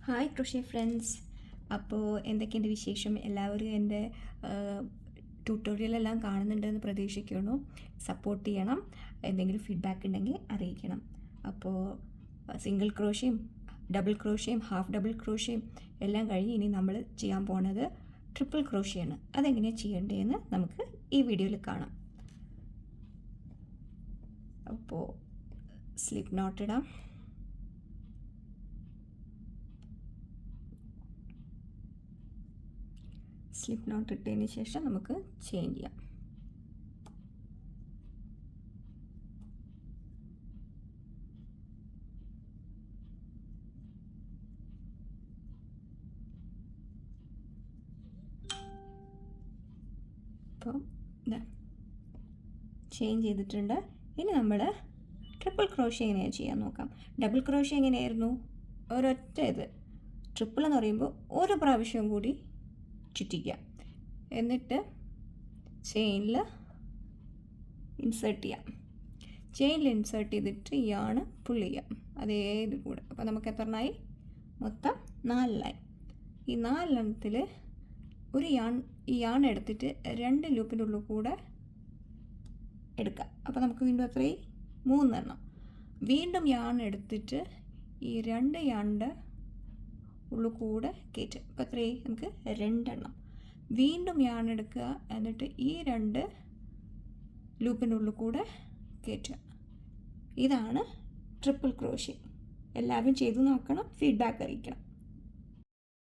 Hi കൃഷി friends. അപ്പോൾ എന്തൊക്കെയുണ്ട് വിശേഷം? എല്ലാവരും എൻ്റെ ട്യൂട്ടോറിയലെല്ലാം കാണുന്നുണ്ടെന്ന് പ്രതീക്ഷിക്കുന്നു. സപ്പോർട്ട് ചെയ്യണം. എന്തെങ്കിലും ഫീഡ്ബാക്ക് ഉണ്ടെങ്കിൽ അറിയിക്കണം. അപ്പോൾ സിംഗിൾ ക്രോഷ്യയും ഡബിൾ ക്രോഷ്യയും ഹാഫ് ഡബിൾ ക്രോഷ്യയും എല്ലാം കഴിഞ്ഞ് ഇനി നമ്മൾ ചെയ്യാൻ പോണത് ട്രിപ്പിൾ ക്രോഷ്യയാണ്. അതെങ്ങനെയാണ് ചെയ്യേണ്ടതെന്ന് നമുക്ക് ഈ വീഡിയോയിൽ കാണാം. അപ്പോൾ സ്ലിപ്പ് നോട്ട് ഇടാം. സ്ലിപ്പ് നോട്ട് ഇട്ടതിന് ശേഷം നമുക്ക് ചെയിൻ ചെയ്യാം. അപ്പോൾ ഇതാ ചെയിൻ ചെയ്തിട്ടുണ്ട്. ഇനി നമ്മൾ ട്രിപ്പിൾ ക്രോഷ്യ എങ്ങനെയാണ് ചെയ്യാൻ നോക്കാം. ഡബിൾ ക്രോഷ്യ എങ്ങനെയായിരുന്നു? ഒരൊറ്റ ഇത്. ട്രിപ്പിൾ എന്ന് പറയുമ്പോൾ ഒരു പ്രാവശ്യം കൂടി ചുറ്റിക്കുക, എന്നിട്ട് ചെയിനിൽ ഇൻസേർട്ട് ചെയ്യാം. ചെയിനിൽ ഇൻസേർട്ട് ചെയ്തിട്ട് യാണ് പുൾ ചെയ്യാം അതേ ഇത് കൂടെ. അപ്പോൾ നമുക്ക് എത്രണ്ണായി? മൊത്തം 4 ലൈൻ. ഈ 4 എണ്ണത്തിൽ ഒരു ഈ യാൺ എടുത്തിട്ട് 2 ലൂപ്പിൻ്റെ ഉള്ളിൽ കൂടെ എടുക്കാം. അപ്പോൾ നമുക്ക് വീണ്ടും എത്രയായി? 3 എണ്ണം. വീണ്ടും യാൺ എടുത്തിട്ട് ഈ 2 യാണിൻ്റെ ഉള്ളിൽ കൂടെ കയറ്റുക. അപ്പോൾ എത്രയായി? നമുക്ക് 2 എണ്ണം. വീണ്ടും യാൺ എടുക്കുക, എന്നിട്ട് ഈ 2 ലൂപ്പിൻ്റെ ഉള്ളിൽ കൂടെ കയറ്റുക. ഇതാണ് ട്രിപ്പിൾ ക്രോഷ്യ. എല്ലാവരും ചെയ്തു നോക്കണം, ഫീഡ്ബാക്ക് അറിയിക്കണം.